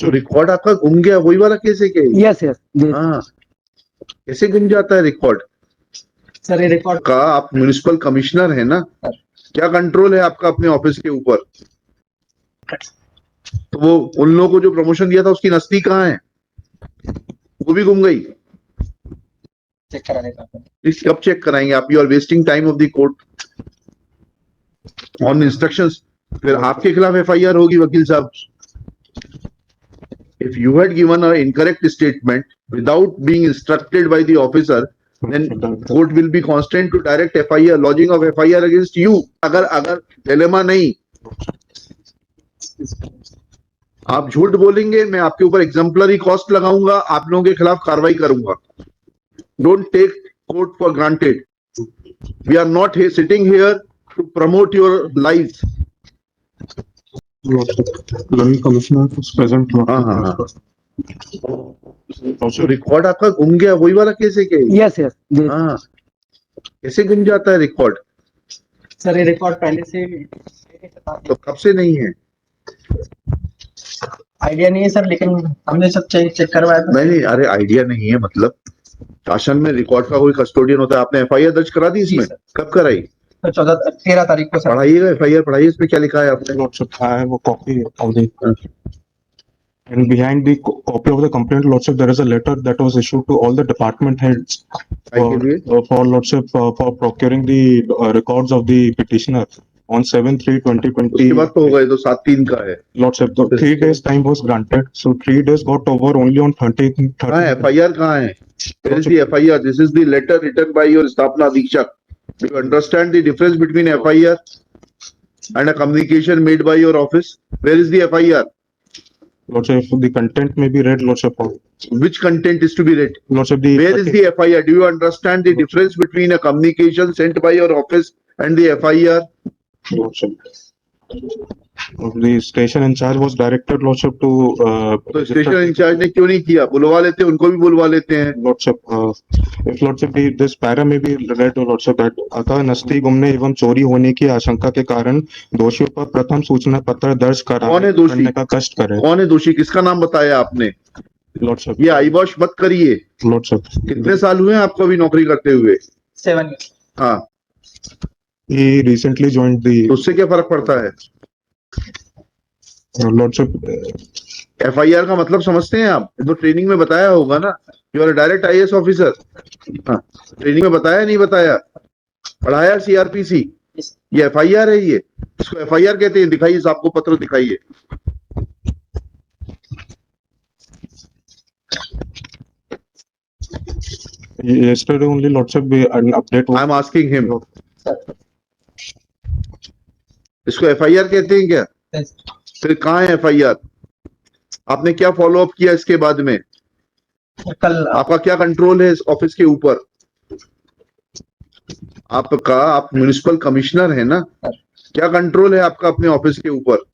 तो रिकॉर्ड आपका गुम गया, वही वाला केस है क्या? Yes yes. हाँ, कैसे गुम जाता है रिकॉर्ड? सर ये रिकॉर्ड का आप म्युनिसिपल कमिश्नर है ना, क्या कंट्रोल है आपका अपने ऑफिस के ऊपर? तो वो उन लोगों को जो प्रमोशन दिया था उसकी नस्ती कहाँ है? वो भी गुम गई। चेक कराने का कब चेक कराएंगे आप? You are wasting time of the court on instructions. फिर आपके खिलाफ एफआईआर होगी वकील साहब। If you had given an incorrect statement without being instructed by the officer, then court will be constrained to direct FIR, lodging of FIR against you. अगर dilemma नहीं, आप झूठ बोलेंगे, मैं आपके ऊपर एग्जाम्पलरी कॉस्ट लगाऊंगा, आप लोगों के खिलाफ कार्रवाई करूंगा। Don't take court for granted. We are not here, sitting here to promote your lives. Commissioner present. हाँ। तो रिकॉर्ड आपका गुम गया, वही वाला केस है क्या? Yes yes. हाँ, कैसे गुम जाता है रिकॉर्ड? सर ये रिकॉर्ड पहले से तो कब से नहीं है? आइडिया नहीं है सर, लेकिन हमने सब चेक करवाया था। नहीं, अरे आइडिया नहीं है मतलब शासन में रिकॉर्ड का कोई कस्टोडियन होता है। आपने एफआईआर दर्ज करा दी इसमें? कब कराई? 13 तारीख को सर। पढ़ाइएगा एफआईआर, पढ़ाइए, इसमें क्या लिखा है आपने? लॉर्डशिप था है वो copy of the and behind the copy of the complaint lordship there is a letter that was issued to all the department heads for lordship for procuring the records of the petitioner on 7/3/2020. उसके बाद तो हो गए, तो 7/3 का है lordship so 3 days time was granted, so 3 days got over only on 30th. कहाँ है एफआईआर? कहाँ है? Where is the FIR? This is the letter written by your Sthapna Adhikshak. Do you understand the difference between FIR and a communication made by your office? Where is the FIR? Lordship, the content may be read, lordship. Which content is to be read? Lordship, where is the FIR? Do you understand the difference between a communication sent by your office and the FIR? Lordship, the station in charge was directed, lordship, to तो station in charge ने क्यों नहीं किया? बुलवा लेते, उनको भी बुलवा लेते हैं। lordship, if lordship this para may be read, lordship, that अतः नस्ती गुमने एवं चोरी होने की आशंका के कारण दोषियों पर प्रथम सूचना पत्र दर्ज करने का कष्ट करे। कौन है दोषी? किसका नाम बताया आपने? लॉर्डशिप, ये आईबॉश मत करिए। लॉर्डशिप, कितने साल हुए हैं आपको अभी नौकरी करते हुए? 7 years। हाँ, he recently joined the उससे क्या फर्क पड़ता है? लॉर्डशिप, एफआईआर का मतलब समझते हैं आप? तो ट्रेनिंग में बताया होगा ना, you are direct IAS officer. हाँ, ट्रेनिंग में बताया नहीं बताया? पढ़ाया सीआरपीसी? ये एफआईआर है, ये इसको एफआईआर कहते हैं। दिखाइए, आपको पत्र दिखाइए। yesterday only, lordship, an update I am asking him, इसको एफआईआर कहते हैं क्या? फिर कहाँ है एफआईआर? आपने क्या फॉलो अप किया इसके बाद में? कल आपका क्या कंट्रोल है इस ऑफिस के ऊपर? आपका, आप म्युनिसिपल कमिश्नर है ना, क्या कंट्रोल है आपका अपने ऑफिस के ऊपर?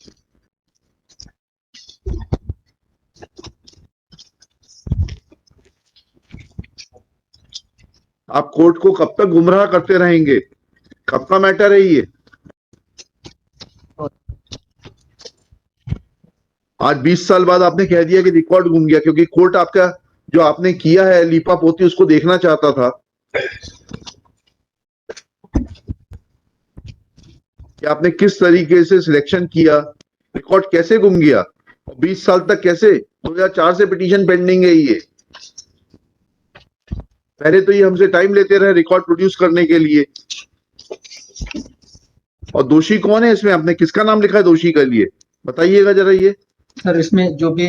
आप कोर्ट को कब तक गुमराह करते रहेंगे? कब का मैटर है ये? आज 20 साल बाद आपने कह दिया कि रिकॉर्ड गुम गया, क्योंकि कोर्ट आपका जो आपने किया है लीपा पोती उसको देखना चाहता था कि आपने किस तरीके से सिलेक्शन किया। रिकॉर्ड कैसे गुम गया? 20 साल तक कैसे? 2004 से पिटीशन पेंडिंग है ये। पहले तो ये हमसे टाइम लेते रहे रिकॉर्ड प्रोड्यूस करने के लिए। और दोषी कौन है इसमें? आपने किसका नाम लिखा है दोषी के लिए? बताइएगा जरा ये। सर इसमें जो भी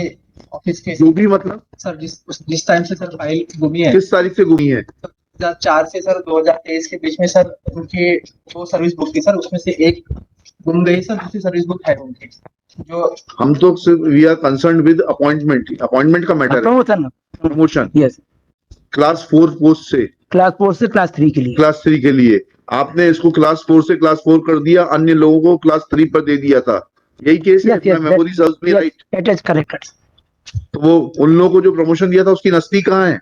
ऑफिस के जो भी मतलब सर जिस टाइम से सर फाइल गुमी है, किस तारीख से गुमी है? 2004 से सर 2023 के बीच में सर उनकी 2 सर्विस बुक थी सर, उसमें से एक गुम गई सर, दूसरी सर्विस बुक है उनकी। जो हम तो सिर्फ we are concern with appointment का मैटर है। प्रमोशन यस, क्लास 4 पोस्ट से क्लास 4 से क्लास 3 के लिए। क्लास 3 के लिए आपने इसको क्लास 4 से क्लास 4 कर दिया, अन्य लोगों को क्लास 3 पर दे दिया था। यही केस है? Memory serves me right? It is correct. तो वो उन लोगों को जो प्रमोशन दिया था उसकी नस्ती कहाँ है?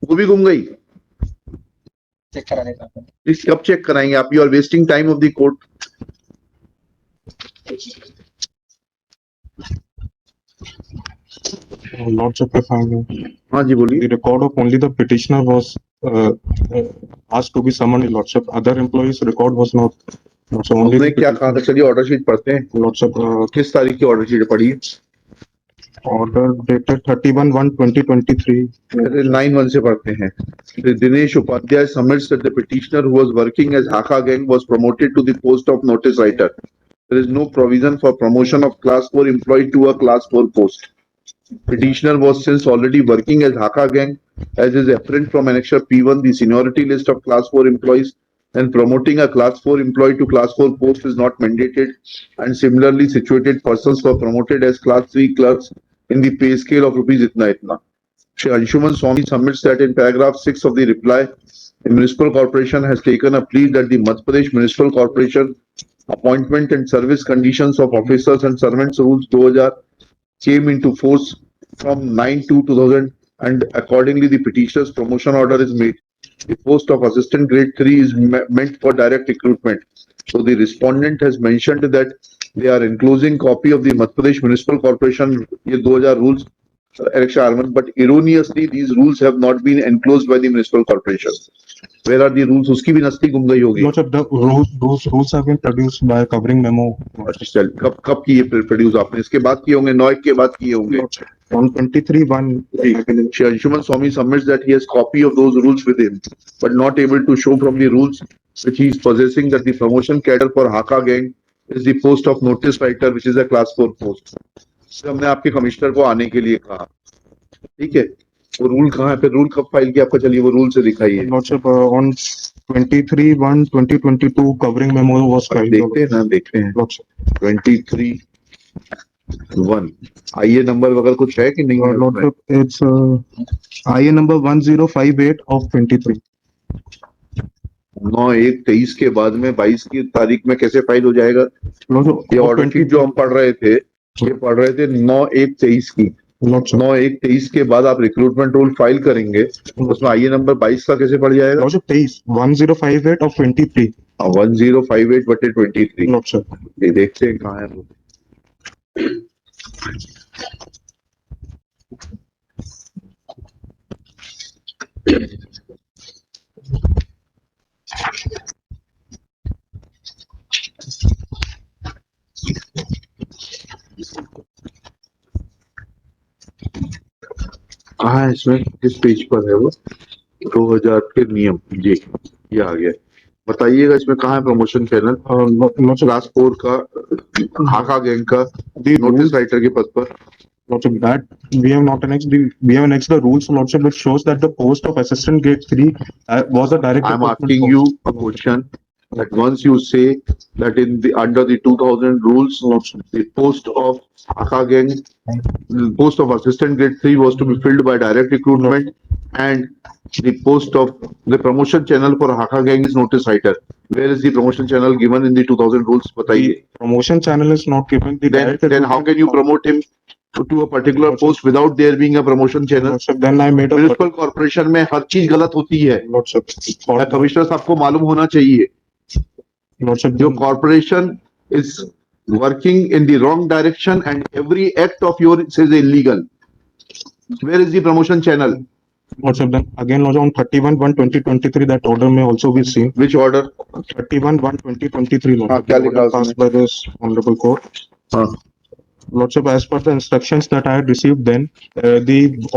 वो भी गुम गई। चेक कराने का कब चेक कराएंगे आप? You are wasting time of the court. Lordship, if I may, हाँ जी बोलिए. the record of only the petitioner was asked to be summoned, Lordship. Other employees' record was not. Lordship, only हमने the क्या कहा था, चलिए order sheet पढ़ते हैं. Lordship, किस तारीख की ऑर्डर शीट पढ़ी है? order dated 31/1/2023. 9/1 से पढ़ते हैं. Dinesh Upadhyay submits that the petitioner who was working as Haka Gang was promoted to the post of notice writer. There is no provision for promotion of class 4 employee to a class 4 post. Petitioner was since already working as Haka Gang, as is apparent from annexure P1, the seniority list of class 4 employees, and promoting a class 4 employee to class 4 post is not mandated, and similarly situated persons were promoted as class 3 clerks in the pay scale of rupees itna itna. Shri Anshuman Swami submits that in paragraph 6 of the reply, the municipal corporation has taken a plea that the Madhya Pradesh Municipal Corporation appointment and service conditions of officers and servants rules 2000 came into force from 9/2/2000, and accordingly the petitioner's promotion order is made. The post of assistant grade 3 is meant for direct recruitment. So the respondent has mentioned that they are enclosing copy of the Madhya Pradesh Municipal Corporation ये 2000 rules election armament, but erroneously these rules have not been enclosed by the municipal corporation. Where are the rules? उसकी भी नस्ती गुम गई होगी. Lordship, those rules have been produced by a covering memo. चल, कब किए produce आपने? इसके बाद किए होंगे, 9 के बाद किए होंगे. On 23/1. Shri Anshuman Swami submits that he has copy of those rules with him, but not able to show from the rules which he is possessing that the promotion cadre for Haka Gang is the post of notice writer, which is a class 4 post. तो हमने आपके commissioner को आने के लिए कहा. ठीक है, वो रूल कहाँ है? फिर रूल कब फाइल किया आपका? चलिए वो रूल से दिखाइए. Lordship, on 23/1/2022 covering memo was filed. देखते हैं ना, देखते हैं. Lordship. 23/1 IA नंबर वगैरह कुछ है कि नहीं है? Lordship, it's IA number 1058 of 23. 9/1/23 के बाद में 22 की तारीख में कैसे फाइल हो जाएगा? Lordship, ये ऑर्डर शीट जो हम पढ़ रहे थे, ये पढ़ रहे थे 9/1/23 की. Lordship. 9/1/23 के बाद आप रिक्रूटमेंट रूल फाइल करेंगे, उसमें आईए नंबर 22 का कैसे पड़ जाएगा? Lordship, 1058 of 23. 1058/23. Lordship. ये देखते हैं कहाँ है वो. कहाँ है इसमें? किस पेज पर है वो? 2000 के नियम. जी, ये आ गया. बताइएगा इसमें कहाँ है प्रमोशन चैनल? क्लास 4 का हाका गैंग का नोटिस राइटर के पद पर. Lordship, that we have not annexed the rules, Lordship, which shows that the post of assistant grade 3 was a direct. I am recruitment asking post. you a question that once you say that in the under the 2000 rules, the post of Haka Gang, the post of assistant grade 3 was to be filled by direct recruitment, and the post of the promotion channel for Haka Gang is notice writer. Where is the promotion channel given in the 2000 rules? बताइए. The promotion channel is not given. The direct Then how can you promote him to a particular post without there being a promotion channel? Lordship, then I made a municipal corporation में हर चीज गलत होती है. Lordship. Commissioner साहब को मालूम होना चाहिए. Lordship, Your corporation is working in the wrong direction and every act of yours is illegal. Where is the promotion channel? Lordship, then again, Lordship, on 31/1/2023, that order may also be seen. Which order? 31/1/2023, Lordship. क्या लिखा Order passed by this honorable court. हाँ. Lordship, as per the instructions that I had received then,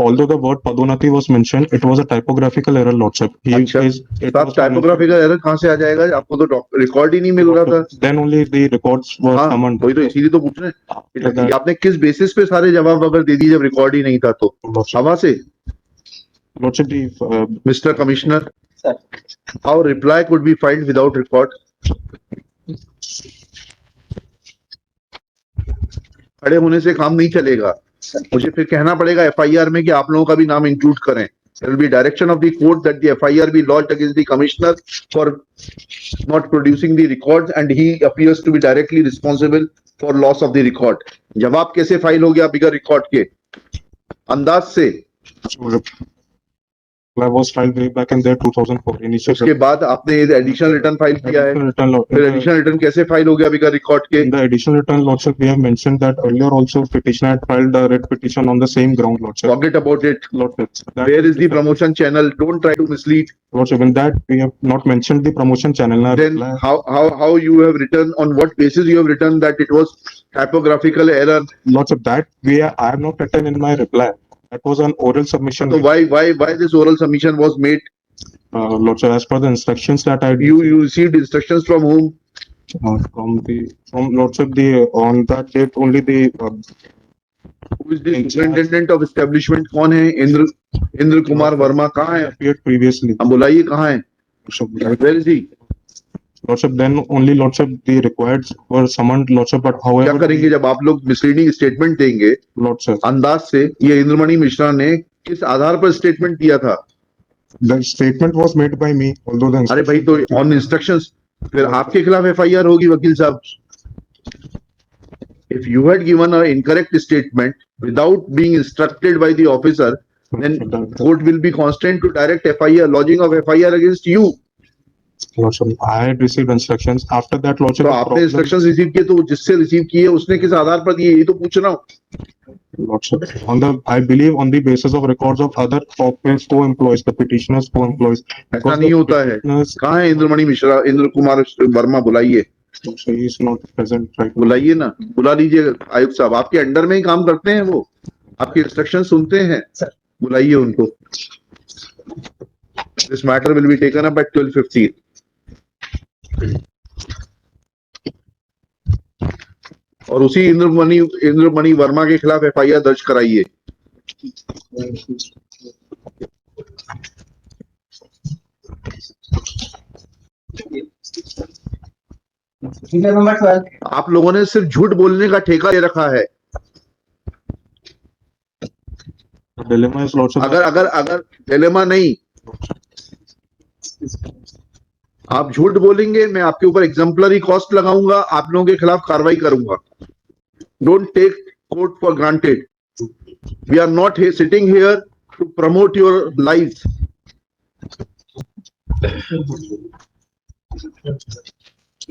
although the word Padonati was mentioned, it was a typographical error, Lordship. अच्छा. It आप was typographical error कहाँ से आ जाएगा? आपको तो record ही नहीं मिल रहा था. Then only the records were हाँ, summoned. वही तो इसीलिए तो पूछ रहे हैं. that- आपने किस बेसिस पे सारे जवाब अगर दे दिए जब रिकॉर्ड ही नहीं था तो? Lordship, हवा से. Lordship, the Mr. Commissioner, Sir. how reply could be filed without record? खड़े होने से काम नहीं चलेगा. मुझे फिर कहना पड़ेगा FIR में कि आप लोगों का भी नाम इंक्लूड करें. There will be direction of the court that the FIR be lodged against the commissioner for not producing the records, and he appears to be directly responsible for loss of the record. जवाब कैसे file हो गया बिगर record के? अंदाज से. was filed way back in the 2004 initial उसके बाद आपने एडिशनल रिटर्न फाइल किया है, return law. फिर एडिशनल रिटर्न कैसे फाइल हो गया बिगर रिकॉर्ड के? In the additional return, Lordship, we have mentioned that earlier also petitioner had filed a writ petition on the same ground, Lordship. Forget about it. Lordship, that- Where is the promotion channel? Don't try to mislead. Lordship, in that we have not mentioned the promotion channel. Now, Then how you have written, on what basis you have written that it was typographical error? Lordship, that I have not written in my reply. That was an oral submission. So why this oral submission was made? Lordship, as per the instructions that I You received instructions from whom? from Lordship, on that date only Who is the superintendent of establishment? कौन है? इंद्र कुमार वर्मा कहाँ है? appeared previously. हम बुलाइए कहाँ है? Where is he? Lordship, then only Lordship, the required were summoned, Lordship, but क्या however, करेंगे जब आप लोग मिसलीडिंग स्टेटमेंट देंगे? Lordship, अंदाज से ये इंद्रमणि मिश्रा ने किस आधार पर स्टेटमेंट दिया था? the statement was made by me, although the अरे भाई, तो ऑन इंस्ट्रक्शंस फिर आपके खिलाफ एफआईआर होगी वकील साहब. If you had given an incorrect statement without being instructed by the officer, then court will be constrained to direct FIR, lodging of FIR against you. Lordship, I had received instructions. After that, Lordship, तो the आपने problem- instructions receive किए, तो जिससे receive किए उसने किस आधार पर दिए, ये तो पूछ रहा हूँ. Lordship, I believe on the basis of records of other office co-employees, the petitioners co-employees. ऐसा नहीं होता है. Petitioners, कहाँ है इंद्रमणि मिश्रा? इंद्र कुमार वर्मा बुलाइए, so he is not present right now. बुलाइए ना, बुला लीजिए आयुक्त साहब. आपके अंडर में ही काम करते हैं वो, आपके इंस्ट्रक्शन सुनते हैं. बुलाइए उनको. This matter will be taken up at 12:15. और उसी इंद्रमणि वर्मा के खिलाफ एफआईआर दर्ज कराइए. Detail number 12. आप लोगों ने सिर्फ झूठ बोलने का ठेका ले रखा है. The dilemma is, Lordship, अगर डिलेमा नहीं, आप झूठ बोलेंगे, मैं आपके ऊपर एग्जाम्पलरी कॉस्ट लगाऊंगा, आप लोगों के खिलाफ कार्रवाई करूंगा. Don't take court for granted. We are not sitting here to promote your life.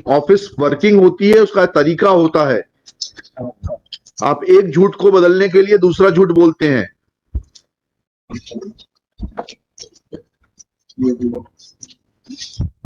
Office working होती है, उसका तरीका होता है. आप एक झूठ को बदलने के लिए दूसरा झूठ बोलते हैं.